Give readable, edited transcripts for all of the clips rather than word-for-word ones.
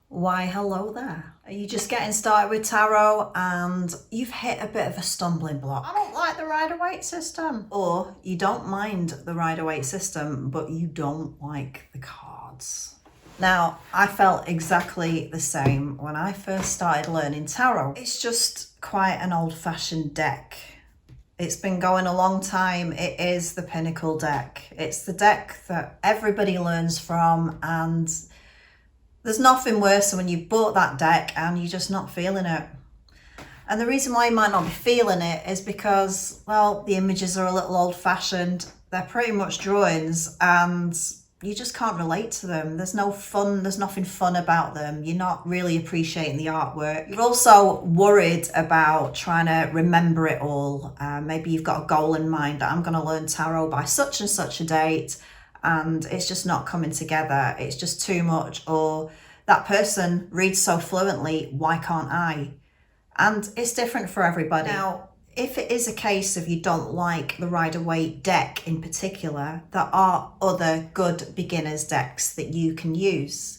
Why, hello there. Are you just getting started with tarot and you've hit a bit of a stumbling block? I don't like the Rider Waite system. Or you don't mind the Rider Waite system, but you don't like the cards. Now, I felt exactly the same when I first started learning tarot. It's just quite an old-fashioned deck. It's been going a long time. It is the pinnacle deck. It's the deck that everybody learns from, and there's nothing worse than when you bought that deck and you're just not feeling it. And the reason why you might not be feeling it is because, well, the images are a little old-fashioned. They're pretty much drawings and you just can't relate to them. There's no fun, there's nothing fun about them. You're not really appreciating the artwork. You're also worried about trying to remember it all. Maybe you've got a goal in mind that I'm going to learn tarot by such and such a date, and it's just not coming together. It's just too much. Or that person reads so fluently, why can't I? And it's different for everybody. Now, if it is a case of you don't like the Rider Waite deck in particular, there are other good beginners decks that you can use.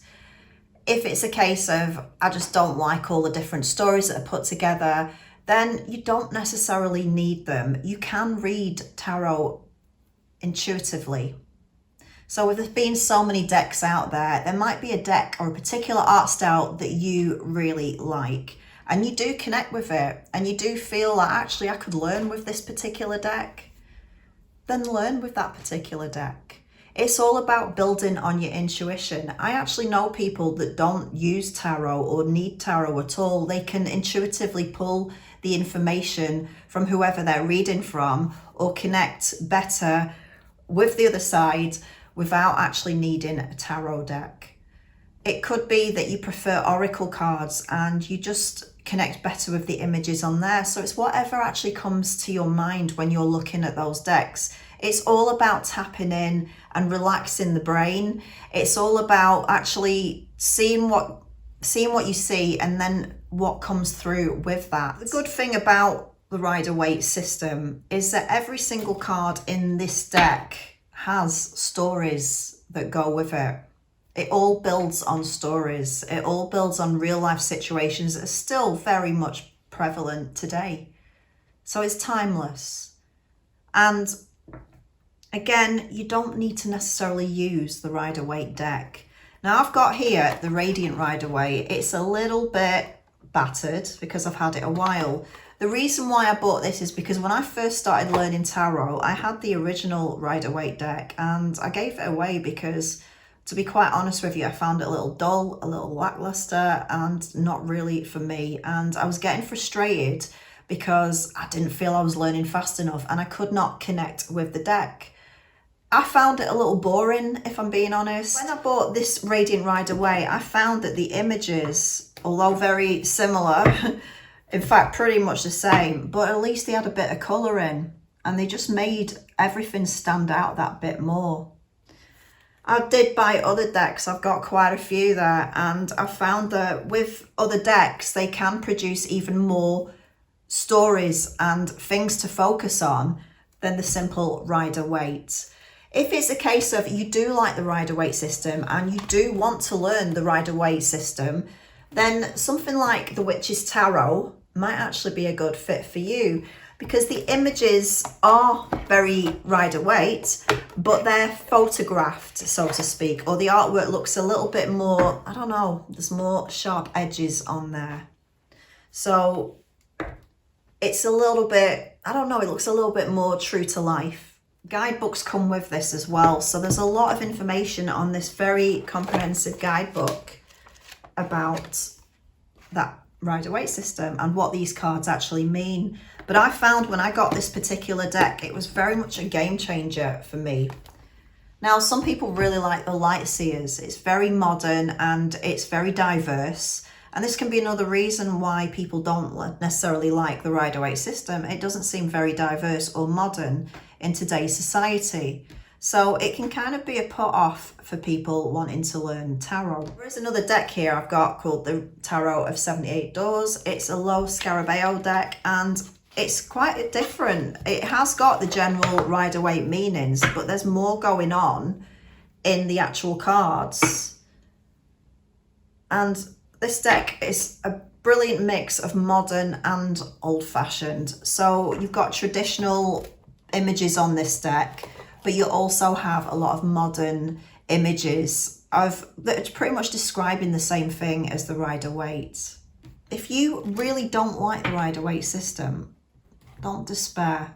If it's a case of, I just don't like all the different stories that are put together, then you don't necessarily need them. You can read tarot intuitively. So with there being so many decks out there, there might be a deck or a particular art style that you really like, and you do connect with it, and you do feel that actually I could learn with this particular deck, then learn with that particular deck. It's all about building on your intuition. I actually know people that don't use tarot or need tarot at all. They can intuitively pull the information from whoever they're reading from or connect better with the other side without actually needing a tarot deck. It could be that you prefer oracle cards and you just connect better with the images on there. So it's whatever actually comes to your mind when you're looking at those decks. It's all about tapping in and relaxing the brain. It's all about actually seeing what you see and then what comes through with that. The good thing about the Rider Waite system is that every single card in this deck has stories that go with it. It all builds on stories. It all builds on real life situations that are still very much prevalent today. So it's timeless. And again, you don't need to necessarily use the Rider Waite deck. Now I've got here the Radiant Rider Waite. It's a little bit battered because I've had it a while. The reason why I bought this is because when I first started learning tarot, I had the original Rider Waite deck and I gave it away because, to be quite honest with you, I found it a little dull, a little lackluster, and not really for me. And I was getting frustrated because I didn't feel I was learning fast enough and I could not connect with the deck. I found it a little boring, if I'm being honest. When I bought this Radiant Rider Waite, I found that the images, although very similar, in fact, pretty much the same, but at least they had a bit of colour in and they just made everything stand out that bit more. I did buy other decks. I've got quite a few there, and I found that with other decks, they can produce even more stories and things to focus on than the simple Rider Waite. If it's a case of you do like the Rider Waite system and you do want to learn the Rider Waite system, then something like the Witch's Tarot might actually be a good fit for you, because the images are very Rider Waite, but they're photographed, so to speak, or the artwork looks a little bit more, I don't know, there's more sharp edges on there. So it's a little bit, I don't know, it looks a little bit more true to life. Guidebooks come with this as well, so there's a lot of information on this very comprehensive guidebook about that Rider Waite system and what these cards actually mean. But I found when I got this particular deck, it was very much a game changer for me. Now, some people really like the Light Seers. It's very modern and it's very diverse. And this can be another reason why people don't necessarily like the Rider Waite system. It doesn't seem very diverse or modern in today's society. So it can kind of be a put off for people wanting to learn tarot. There is another deck here I've got called the Tarot of 78 Doors. It's a low Scarabeo deck and it's quite different. It has got the general Rider Waite meanings, but there's more going on in the actual cards. And this deck is a brilliant mix of modern and old-fashioned. So you've got traditional images on this deck, but you also have a lot of modern images that are pretty much describing the same thing as the Rider Waite. If you really don't like the Rider Waite system, don't despair.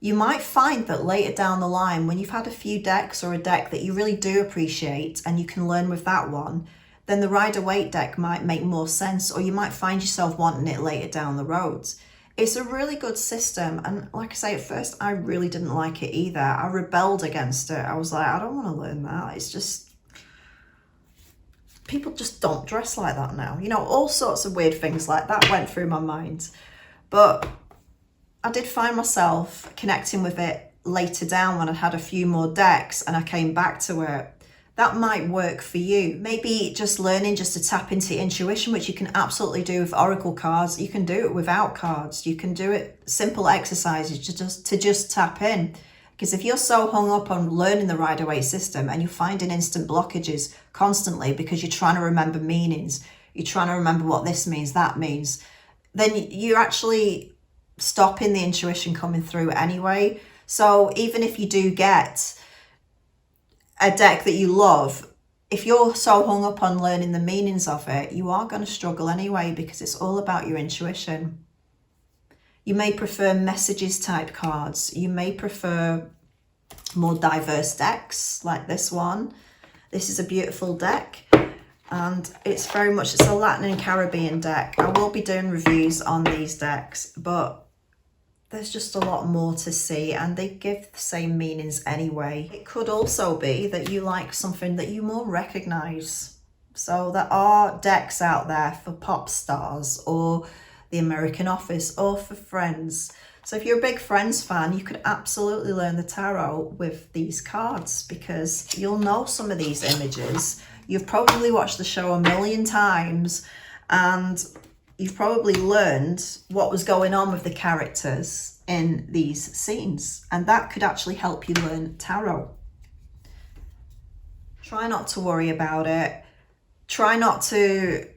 You might find that later down the line, when you've had a few decks or a deck that you really do appreciate and you can learn with that one, then the Rider Waite deck might make more sense, or you might find yourself wanting it later down the road. It's a really good system, and like I say, at first I really didn't like it either. I rebelled against it. I was like, I don't want to learn that. It's just, people just don't dress like that now. You know, all sorts of weird things like that went through my mind. But I did find myself connecting with it later down when I had a few more decks and I came back to it. That might work for you. Maybe just learning just to tap into intuition, which you can absolutely do with oracle cards. You can do it without cards. You can do it simple exercises to just tap in. Because if you're so hung up on learning the Rider Waite system and you're finding instant blockages constantly because you're trying to remember meanings, you're trying to remember what this means, that means, then you're actually stopping the intuition coming through anyway. So even if you do get a deck that you love, if you're so hung up on learning the meanings of it, you are going to struggle anyway, because it's all about your intuition. You may prefer messages type cards. You may prefer more diverse decks like this one. This is a beautiful deck, and it's a Latin and Caribbean deck. I will be doing reviews on these decks, but there's just a lot more to see, and they give the same meanings anyway. It could also be that you like something that you more recognize. So there are decks out there for pop stars or the American Office or for Friends. So if you're a big Friends fan, you could absolutely learn the tarot with these cards, because you'll know some of these images. You've probably watched the show a million times, and you've probably learned what was going on with the characters in these scenes, and that could actually help you learn tarot. Try not to worry about it. Try not to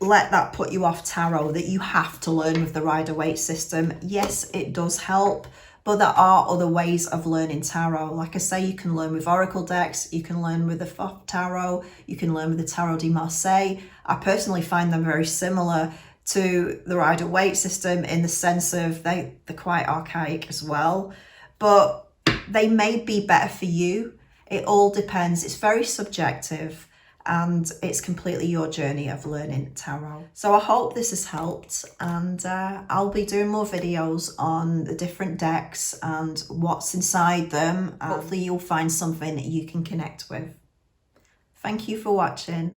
let that put you off tarot, that you have to learn with the Rider Waite system. Yes, it does help, but there are other ways of learning tarot. Like I say, you can learn with oracle decks, you can learn with the Fop tarot, you can learn with the Tarot de Marseille. I personally find them very similar to the Rider Waite system in the sense of they're quite archaic as well, but they may be better for you. It all depends. It's very subjective, and it's completely your journey of learning tarot. So I hope this has helped, and I'll be doing more videos on the different decks and what's inside them. Hopefully you'll find something that you can connect with. Thank you for watching.